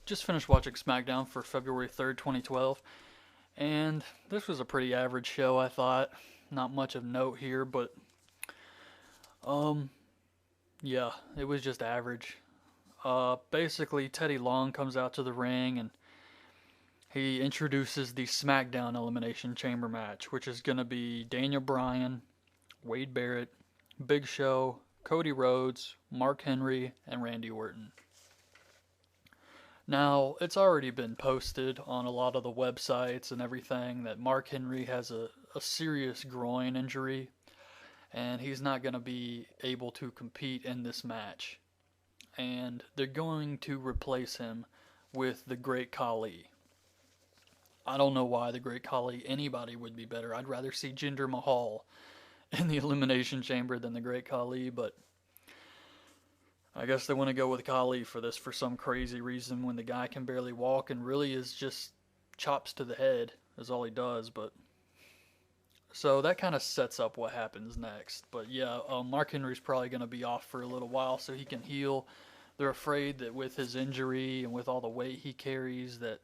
just finished watching Smackdown for February 3rd, 2012, and this was a pretty average show, I thought. Not much of note here, but um, yeah, it was just average. Basically, Teddy Long comes out to the ring and he introduces the Smackdown Elimination Chamber match, which is going to be Daniel Bryan, Wade Barrett, Big Show, Cody Rhodes, Mark Henry, and Randy Orton. Now, it's already been posted on a lot of the websites and everything that Mark Henry has a serious groin injury and he's not going to be able to compete in this match. And they're going to replace him with the Great Khali. I don't know why the Great Khali, anybody would be better. I'd rather see Jinder Mahal in the Elimination Chamber than the Great Khali, but I guess they want to go with Khali for this for some crazy reason when the guy can barely walk and really is just chops to the head is all he does. But so that kind of sets up what happens next. But yeah, Mark Henry's probably going to be off for a little while so he can heal. They're afraid that with his injury and with all the weight he carries that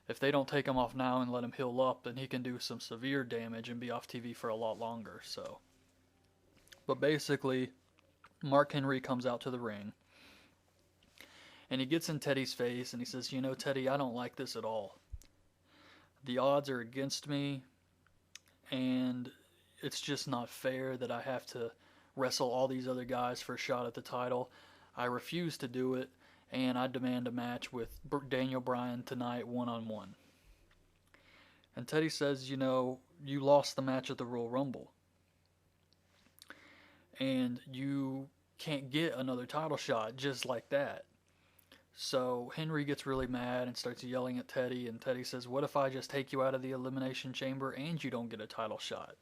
if they don't take him off now and let him heal up, then he can do some severe damage and be off TV for a lot longer. So, but basically, Mark Henry comes out to the ring and he gets in Teddy's face and he says, "You know, Teddy, I don't like this at all. The odds are against me and it's just not fair that I have to wrestle all these other guys for a shot at the title. I refuse to do it and I demand a match with Daniel Bryan tonight one-on-one." And Teddy says, "You know, you lost the match at the Royal Rumble. And you can't get another title shot just like that." So Henry gets really mad and starts yelling at Teddy, and Teddy says, "What if I just take you out of the Elimination Chamber and you don't get a title shot?"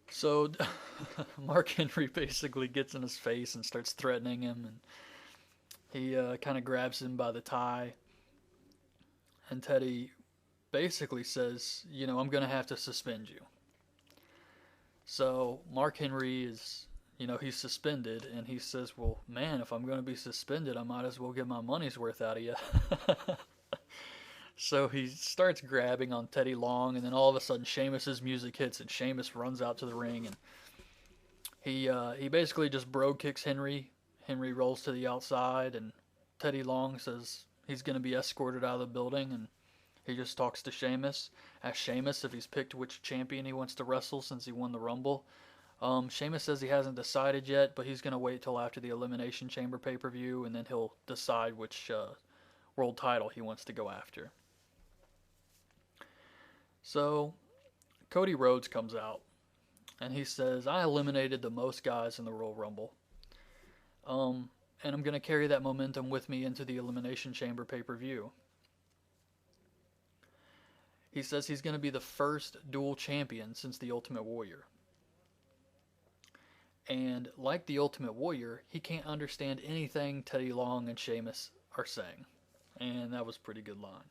So Mark Henry basically gets in his face and starts threatening him, and he kind of grabs him by the tie, and Teddy basically says, "You know, I'm going to have to suspend you." So Mark Henry is, he's suspended, and he says, "Well, man, if I'm going to be suspended, I might as well get my money's worth out of you." So he starts grabbing on Teddy Long, and then all of a sudden Sheamus's music hits, and Sheamus runs out to the ring, and he basically just brogue kicks Henry. Henry rolls to the outside, and Teddy Long says he's going to be escorted out of the building, and he just talks to Sheamus, asks Sheamus if he's picked which champion he wants to wrestle since he won the Rumble. Sheamus says he hasn't decided yet, but he's going to wait till after the Elimination Chamber pay-per-view, and then he'll decide which world title he wants to go after. So Cody Rhodes comes out, and he says, "I eliminated the most guys in the Royal Rumble. And I'm going to carry that momentum with me into the Elimination Chamber pay-per-view." He says he's going to be the first dual champion since the Ultimate Warrior. And like the Ultimate Warrior, he can't understand anything Teddy Long and Sheamus are saying. And that was a pretty good line.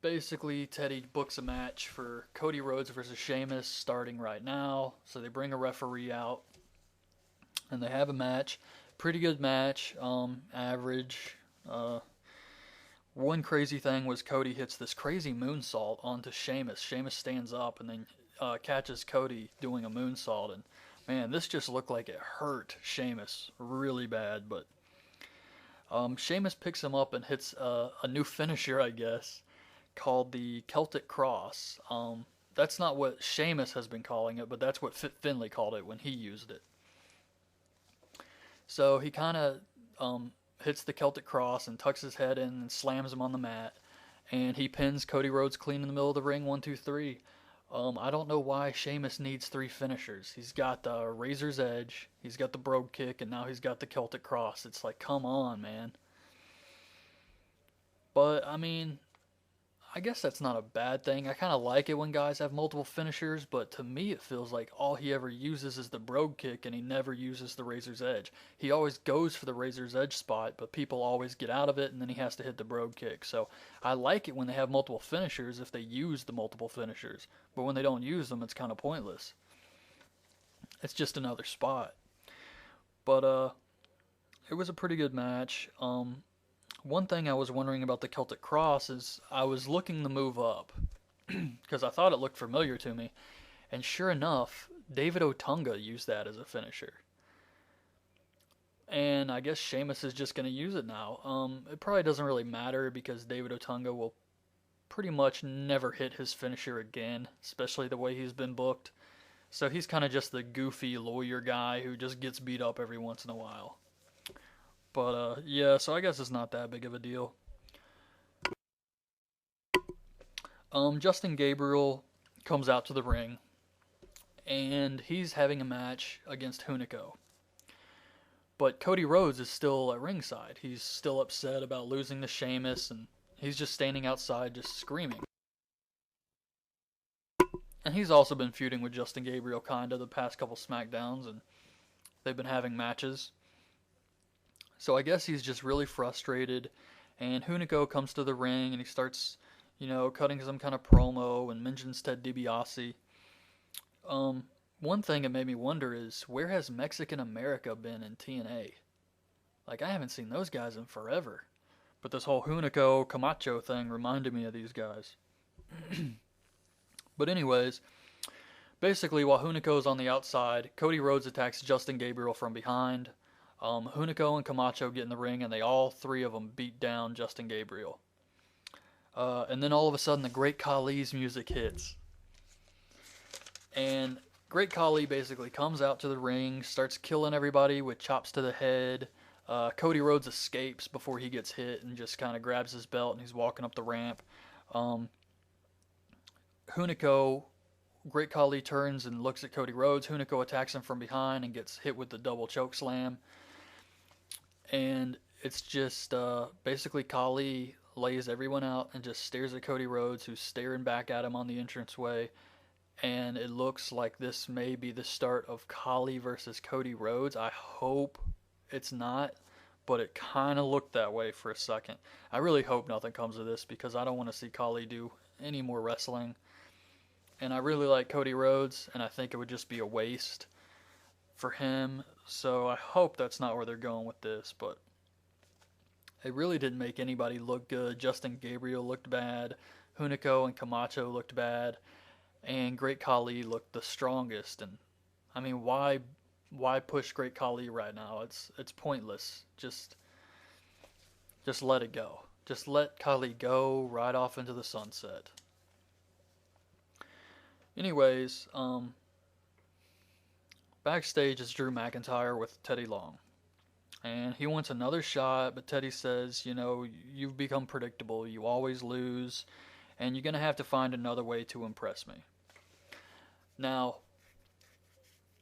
Basically, Teddy books a match for Cody Rhodes versus Sheamus starting right now. So they bring a referee out, and they have a match. Pretty good match, average. One crazy thing was Cody hits this crazy moonsault onto Sheamus. Sheamus stands up and then catches Cody doing a moonsault. And man, this just looked like it hurt Sheamus really bad. But Sheamus picks him up and hits a new finisher, I guess, called the Celtic Cross. That's not what Sheamus has been calling it, but that's what Finlay called it when he used it. So he kind of hits the Celtic Cross and tucks his head in and slams him on the mat. And he pins Cody Rhodes clean in the middle of the ring, 1, 2, 3. I don't know why Sheamus needs 3 finishers. He's got the Razor's Edge, he's got the Brogue Kick, and now he's got the Celtic Cross. It's like, come on, man. But, I mean, I guess that's not a bad thing. I kind of like it when guys have multiple finishers, but to me it feels like all he ever uses is the Brogue Kick and he never uses the Razor's Edge. He always goes for the Razor's Edge spot, but people always get out of it and then he has to hit the Brogue Kick. So I like it when they have multiple finishers if they use the multiple finishers, but when they don't use them, it's kind of pointless. It's just another spot. But It was a pretty good match. One thing I was wondering about the Celtic Cross is I was looking the move up because I thought it looked familiar to me, and sure enough, David Otunga used that as a finisher. And I guess Sheamus is just going to use it now. It probably doesn't really matter because David Otunga will pretty much never hit his finisher again, especially the way he's been booked. So he's kind of just the goofy lawyer guy who just gets beat up every once in a while. But yeah, so I guess it's not that big of a deal. Justin Gabriel comes out to the ring, and he's having a match against Hunico. But Cody Rhodes is still at ringside. He's still upset about losing to Sheamus, and he's just standing outside just screaming. And he's also been feuding with Justin Gabriel kind of the past couple SmackDowns, and they've been having matches. So I guess he's just really frustrated, and Hunico comes to the ring, and he starts, cutting some kind of promo and mentions Ted DiBiase. One thing that made me wonder is, where has Mexican America been in TNA? Like, I haven't seen those guys in forever. But this whole Hunico Camacho thing reminded me of these guys. But anyways, basically while Hunico's on the outside, Cody Rhodes attacks Justin Gabriel from behind. Hunico and Camacho get in the ring, and all three of them beat down Justin Gabriel. And then all of a sudden, the Great Khali's music hits. And Great Khali basically comes out to the ring, starts killing everybody with chops to the head. Cody Rhodes escapes before he gets hit and just kind of grabs his belt, and he's walking up the ramp. Hunico, Great Khali turns and looks at Cody Rhodes. Hunico attacks him from behind and gets hit with the double choke slam. And it's just basically Khali lays everyone out and just stares at Cody Rhodes, who's staring back at him on the entranceway. And it looks like this may be the start of Khali versus Cody Rhodes. I hope it's not, but it kind of looked that way for a second. I really hope nothing comes of this because I don't want to see Khali do any more wrestling. And I really like Cody Rhodes, and I think it would just be a waste for him. So I hope that's not where they're going with this, but it really didn't make anybody look good. Justin Gabriel looked bad. Hunico and Camacho looked bad. And Great Khali looked the strongest, and I mean, why push Great Khali right now? It's pointless. Just let it go. Just let Khali go right off into the sunset. Anyways, backstage is Drew McIntyre with Teddy Long, and he wants another shot, but Teddy says, you've become predictable. You always lose, and you're gonna have to find another way to impress me. Now,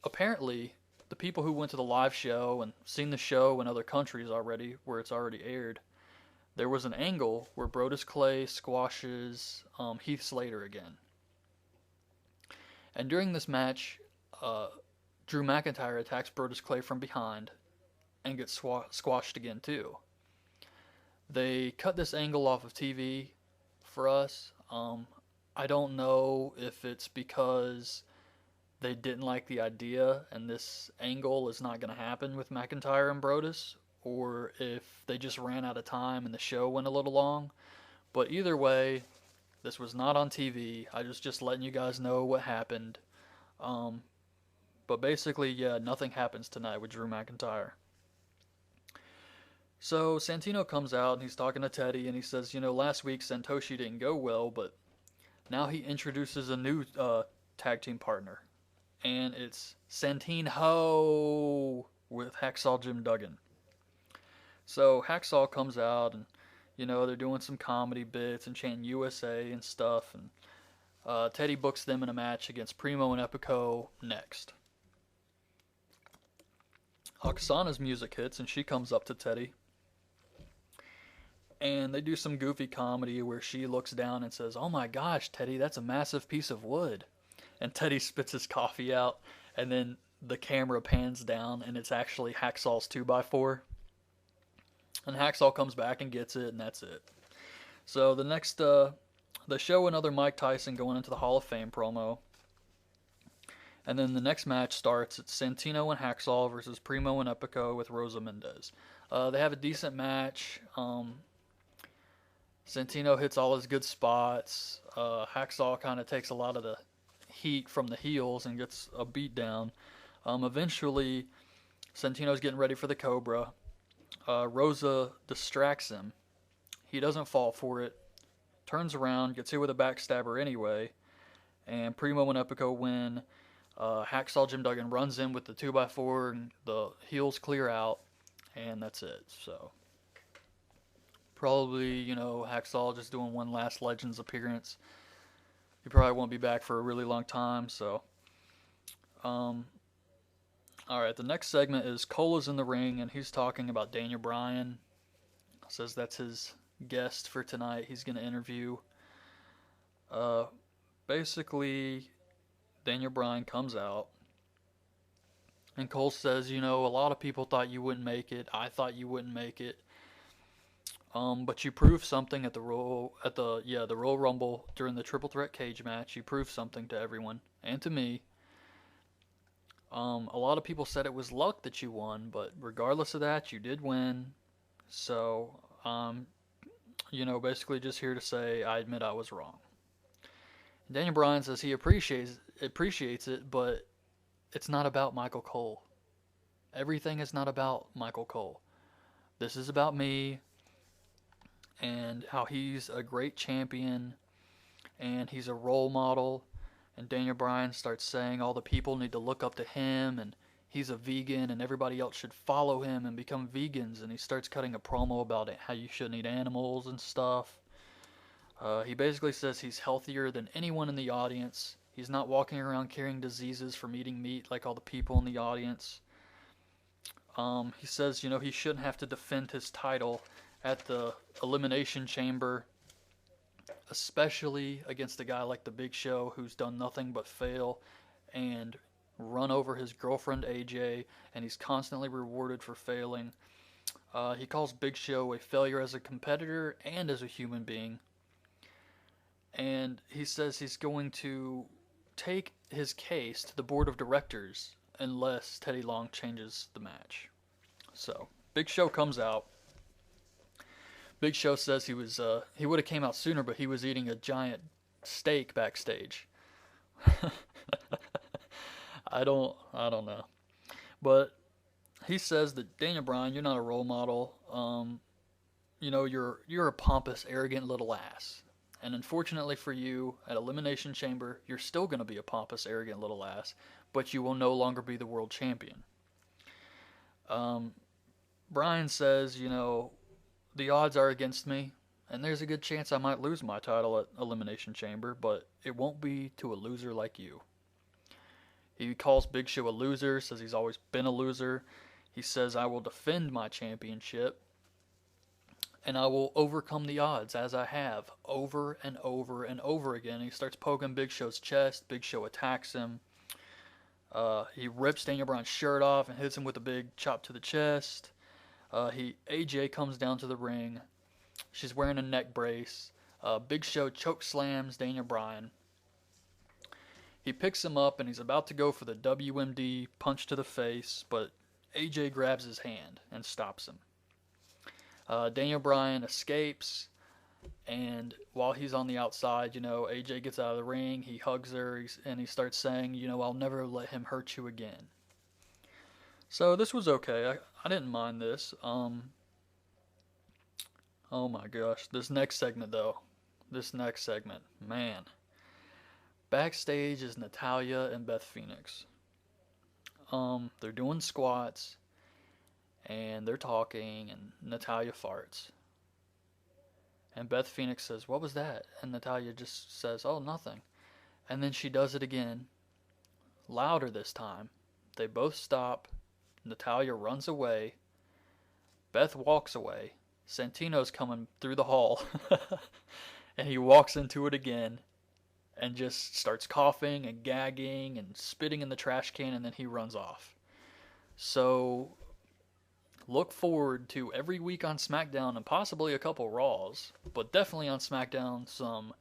apparently, the people who went to the live show and seen the show in other countries already, where it's already aired, there was an angle where Brodus Clay squashes Heath Slater again. And during this match, Drew McIntyre attacks Brodus Clay from behind and gets squashed again too. They cut this angle off of TV for us. I don't know if it's because they didn't like the idea and this angle is not going to happen with McIntyre and Brodus, or if they just ran out of time and the show went a little long. But either way, this was not on TV. I was just letting you guys know what happened. But basically, yeah, nothing happens tonight with Drew McIntyre. So Santino comes out and he's talking to Teddy and he says, last week Santoshi didn't go well, but now he introduces a new tag team partner. And it's Santino with Hacksaw Jim Duggan. So Hacksaw comes out and, they're doing some comedy bits and chanting USA and stuff. And Teddy books them in a match against Primo and Epico next. Oksana's music hits and she comes up to Teddy. And they do some goofy comedy where she looks down and says, "Oh my gosh, Teddy, that's a massive piece of wood." And Teddy spits his coffee out, and then the camera pans down, and it's actually Hacksaw's 2x4. And Hacksaw comes back and gets it, and that's it. So the next, they show another Mike Tyson going into the Hall of Fame promo. And then the next match starts. It's Santino and Hacksaw versus Primo and Epico with Rosa Mendez. They have a decent match. Santino hits all his good spots. Hacksaw kind of takes a lot of the heat from the heels and gets a beat down. Eventually, Santino's getting ready for the Cobra. Rosa distracts him. He doesn't fall for it. Turns around, gets hit with a backstabber anyway. And Primo and Epico win. Hacksaw Jim Duggan runs in with the 2x4 and the heels clear out. And that's it. So, probably, Hacksaw just doing one last Legends appearance. He probably won't be back for a really long time. So, alright, the next segment is Cola's in the ring and he's talking about Daniel Bryan. Says that's his guest for tonight. He's going to interview. Basically, Daniel Bryan comes out and Cole says, a lot of people thought you wouldn't make it. I thought you wouldn't make it. But you proved something at the Royal Rumble during the Triple Threat cage match. You proved something to everyone and to me. A lot of people said it was luck that you won, but regardless of that, you did win. So, basically just here to say I admit I was wrong. Daniel Bryan says he appreciates it, but it's not about Michael Cole. Everything is not about Michael Cole. This is about me and how he's a great champion and he's a role model. And Daniel Bryan starts saying all the people need to look up to him and he's a vegan and everybody else should follow him and become vegans. And he starts cutting a promo about it, how you shouldn't eat animals and stuff. He basically says he's healthier than anyone in the audience. He's not walking around carrying diseases from eating meat like all the people in the audience. He says, he shouldn't have to defend his title at the Elimination Chamber, especially against a guy like the Big Show who's done nothing but fail and run over his girlfriend AJ, and he's constantly rewarded for failing. He calls Big Show a failure as a competitor and as a human being. And he says he's going to take his case to the board of directors unless Teddy Long changes the match. So, Big Show comes out. Big Show says he would have came out sooner, but he was eating a giant steak backstage. I don't know. But he says that Daniel Bryan, you're not a role model. You're a pompous, arrogant little ass. And unfortunately for you, at Elimination Chamber, you're still going to be a pompous, arrogant little ass, but you will no longer be the world champion. Bryan says, the odds are against me, and there's a good chance I might lose my title at Elimination Chamber, but it won't be to a loser like you. He calls Big Show a loser, says he's always been a loser. He says, I will defend my championship, and I will overcome the odds as I have over and over and over again. He starts poking Big Show's chest. Big Show attacks him. He rips Daniel Bryan's shirt off and hits him with a big chop to the chest. AJ comes down to the ring. She's wearing a neck brace. Big Show choke slams Daniel Bryan. He picks him up and he's about to go for the WMD punch to the face, but AJ grabs his hand and stops him. Daniel Bryan escapes, and while he's on the outside, AJ gets out of the ring, he hugs her, and he starts saying, I'll never let him hurt you again. So this was okay. I didn't mind this. Oh my gosh. This next segment, man. Backstage is Natalya and Beth Phoenix. They're doing squats, and they're talking, and Natalya farts. And Beth Phoenix says, what was that? And Natalya just says, oh, nothing. And then she does it again, louder this time. They both stop. Natalya runs away. Beth walks away. Santino's coming through the hall. And he walks into it again and just starts coughing and gagging and spitting in the trash can, and then he runs off. So look forward to every week on SmackDown and possibly a couple Raws, but definitely on SmackDown some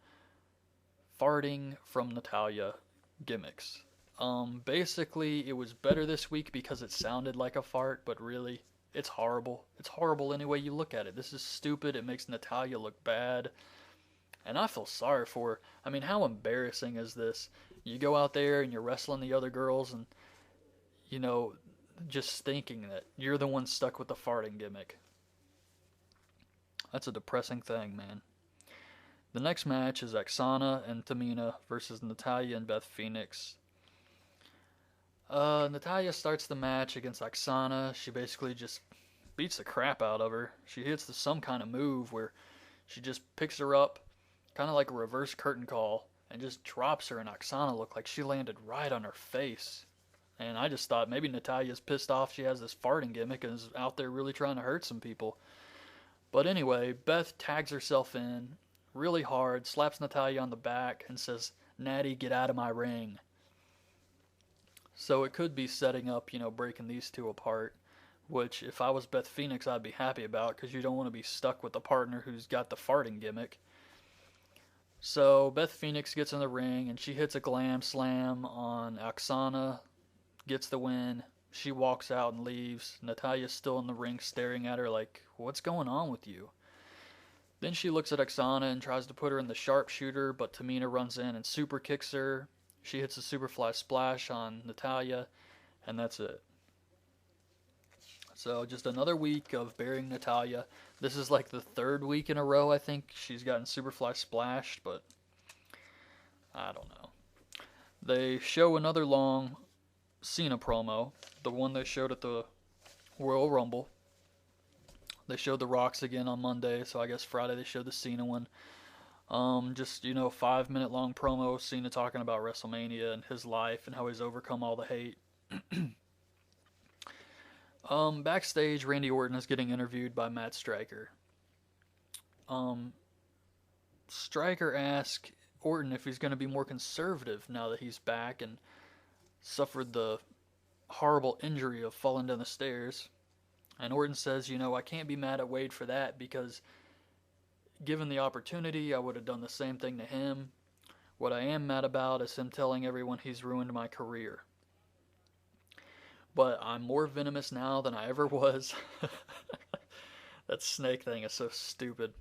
farting from Natalya gimmicks. Basically, it was better this week because it sounded like a fart, but really, it's horrible. It's horrible any way you look at it. This is stupid. It makes Natalya look bad. And I feel sorry for her. I mean, how embarrassing is this? You go out there and you're wrestling the other girls and, you know, just thinking that you're the one stuck with the farting gimmick. That's a depressing thing, man. The next match is Oksana and Tamina versus Natalya and Beth Phoenix. Natalya starts the match against Oksana. She basically just beats the crap out of her. She hits some kind of move where she just picks her up, kind of like a reverse curtain call, and just drops her, and Oksana looked like she landed right on her face. And I just thought maybe Natalya's pissed off she has this farting gimmick and is out there really trying to hurt some people. But anyway, Beth tags herself in really hard, slaps Natalya on the back, and says, "Natty, get out of my ring." So it could be setting up, breaking these two apart, which if I was Beth Phoenix, I'd be happy about, because you don't want to be stuck with the partner who's got the farting gimmick. So Beth Phoenix gets in the ring, and she hits a glam slam on Oksana, gets the win. She walks out and leaves. Natalya's still in the ring staring at her like, what's going on with you? Then she looks at Oksana and tries to put her in the sharpshooter, but Tamina runs in and super kicks her. She hits a superfly splash on Natalya, and that's it. So just another week of burying Natalya. This is like the third week in a row, I think, she's gotten superfly splashed, but I don't know. They show another long Cena promo, the one they showed at the Royal Rumble. They showed the Rocks again on Monday, so I guess Friday they showed the Cena one. Just, 5-minute long promo, Cena talking about WrestleMania and his life and how he's overcome all the hate. Backstage, Randy Orton is getting interviewed by Matt Striker. Striker asks Orton if he's going to be more conservative now that he's back and suffered the horrible injury of falling down the stairs. And Orton says, I can't be mad at Wade for that because given the opportunity, I would have done the same thing to him. What I am mad about is him telling everyone he's ruined my career. But I'm more venomous now than I ever was. That snake thing is so stupid.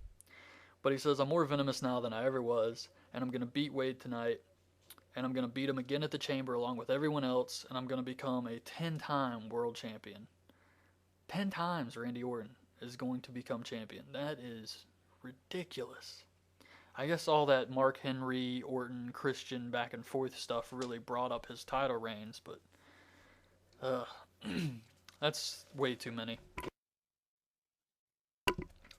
But he says, I'm more venomous now than I ever was, and I'm going to beat Wade tonight, and I'm going to beat him again at the Chamber along with everyone else, and I'm going to become a 10-time world champion. 10 times Randy Orton is going to become champion. That is ridiculous. I guess all that Mark Henry, Orton, Christian back and forth stuff really brought up his title reigns, but that's way too many.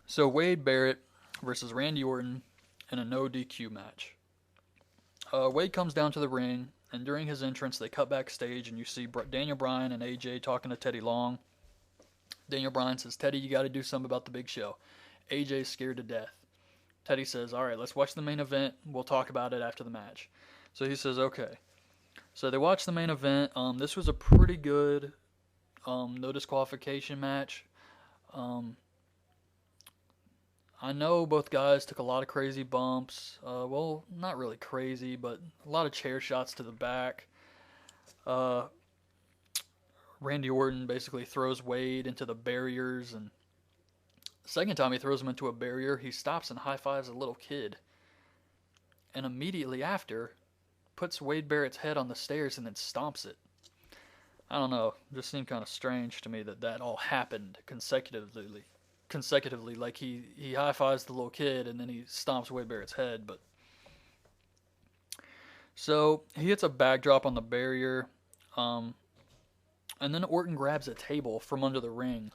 So Wade Barrett versus Randy Orton in a no DQ match. Wade comes down to the ring, and during his entrance they cut backstage and you see Daniel Bryan and AJ talking to Teddy Long. Daniel Bryan says, Teddy, you got to do something about the Big Show. AJ's scared to death. Teddy says, all right, let's watch the main event. We'll talk about it after the match. So he says, okay. So they watch the main event. This was a pretty good no disqualification match. I know both guys took a lot of crazy bumps. Well, not really crazy, but a lot of chair shots to the back. Randy Orton basically throws Wade into the barriers, and the second time he throws him into a barrier, he stops and high-fives a little kid. And immediately after, puts Wade Barrett's head on the stairs and then stomps it. I don't know, it just seemed kind of strange to me that all happened consecutively. Like he high-fives the little kid and then he stomps Wade Barrett's head, but... So, he hits a backdrop on the barrier, and then Orton grabs a table from under the ring,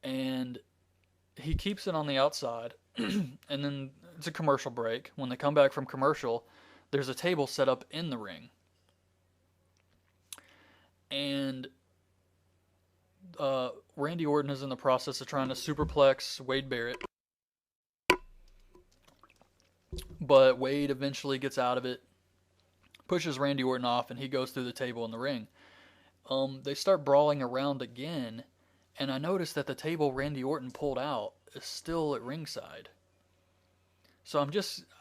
and he keeps it on the outside, and then it's a commercial break. When they come back from commercial, there's a table set up in the ring. And Randy Orton is in the process of trying to superplex Wade Barrett. But Wade eventually gets out of it, pushes Randy Orton off, and he goes through the table in the ring. They start brawling around again, and I noticed that the table Randy Orton pulled out is still at ringside. So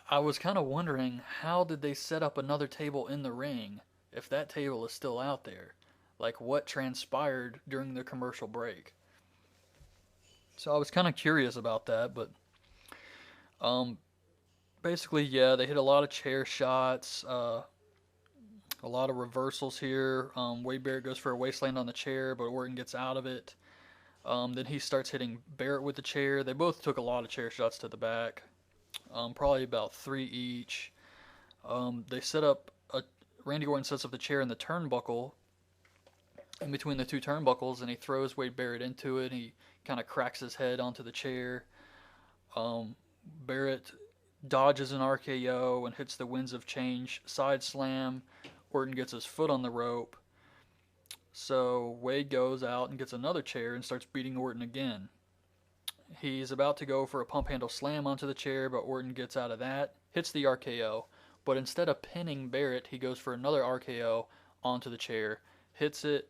I was kind of wondering, how did they set up another table in the ring if that table is still out there. Like, what transpired during the commercial break? So I was kind of curious about that, but um, basically, yeah, they hit a lot of chair shots, a lot of reversals here. Wade Barrett goes for a wasteland on the chair, but Orton gets out of it. Then he starts hitting Barrett with the chair. They both took a lot of chair shots to the back, probably about 3 each. They set up Randy Orton sets up the chair in the turnbuckle, in between the two turnbuckles, and he throws Wade Barrett into it. He kind of cracks his head onto the chair. Barrett dodges an RKO and hits the Winds of Change side slam. Orton gets his foot on the rope. So Wade goes out and gets another chair and starts beating Orton again. He's about to go for a pump handle slam onto the chair, but Orton gets out of that, hits the RKO. But instead of pinning Barrett, he goes for another RKO onto the chair, hits it,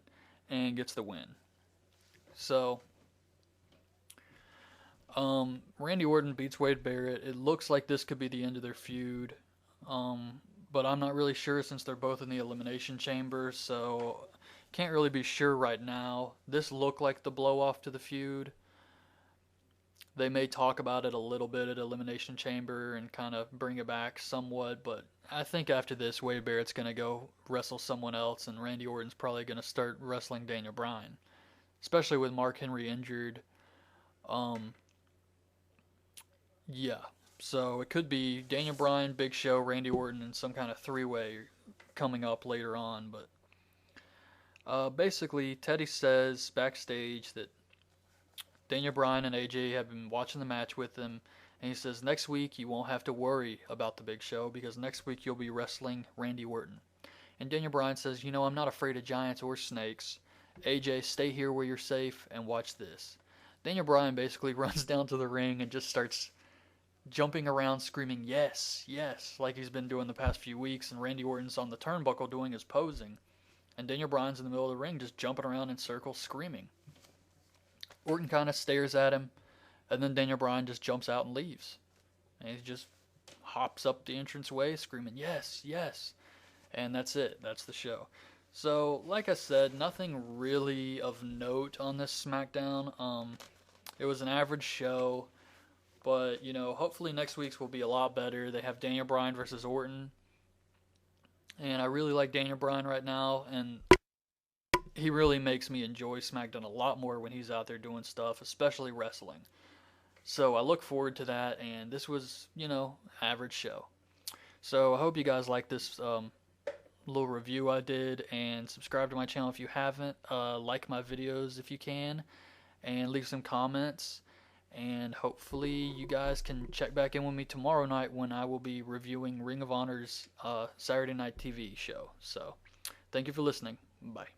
and gets the win. So, Randy Orton beats Wade Barrett. It looks like this could be the end of their feud. But I'm not really sure since they're both in the Elimination Chamber, so can't really be sure right now. This looked like the blow-off to the feud. They may talk about it a little bit at Elimination Chamber and kind of bring it back somewhat, but I think after this, Wade Barrett's going to go wrestle someone else, and Randy Orton's probably going to start wrestling Daniel Bryan, especially with Mark Henry injured. Yeah, so it could be Daniel Bryan, Big Show, Randy Orton, and some kind of three-way coming up later on, but basically, Teddy says backstage that Daniel Bryan and AJ have been watching the match with him, and he says next week you won't have to worry about the Big Show because next week you'll be wrestling Randy Orton. And Daniel Bryan says, I'm not afraid of giants or snakes. AJ, stay here where you're safe and watch this. Daniel Bryan basically runs down to the ring and just starts jumping around screaming, yes, yes, like he's been doing the past few weeks, and Randy Orton's on the turnbuckle doing his posing. And Daniel Bryan's in the middle of the ring just jumping around in circles screaming. Orton kind of stares at him, and then Daniel Bryan just jumps out and leaves. And he just hops up the entranceway screaming, yes, yes. And that's it. That's the show. So, like I said, nothing really of note on this SmackDown. It was an average show, but, hopefully next week's will be a lot better. They have Daniel Bryan versus Orton, and I really like Daniel Bryan right now, and he really makes me enjoy SmackDown a lot more when he's out there doing stuff, especially wrestling. So I look forward to that, and this was, average show. So I hope you guys like this little review I did, and subscribe to my channel if you haven't. Like my videos if you can, and leave some comments. And hopefully you guys can check back in with me tomorrow night when I will be reviewing Ring of Honor's Saturday Night TV show. So thank you for listening. Bye.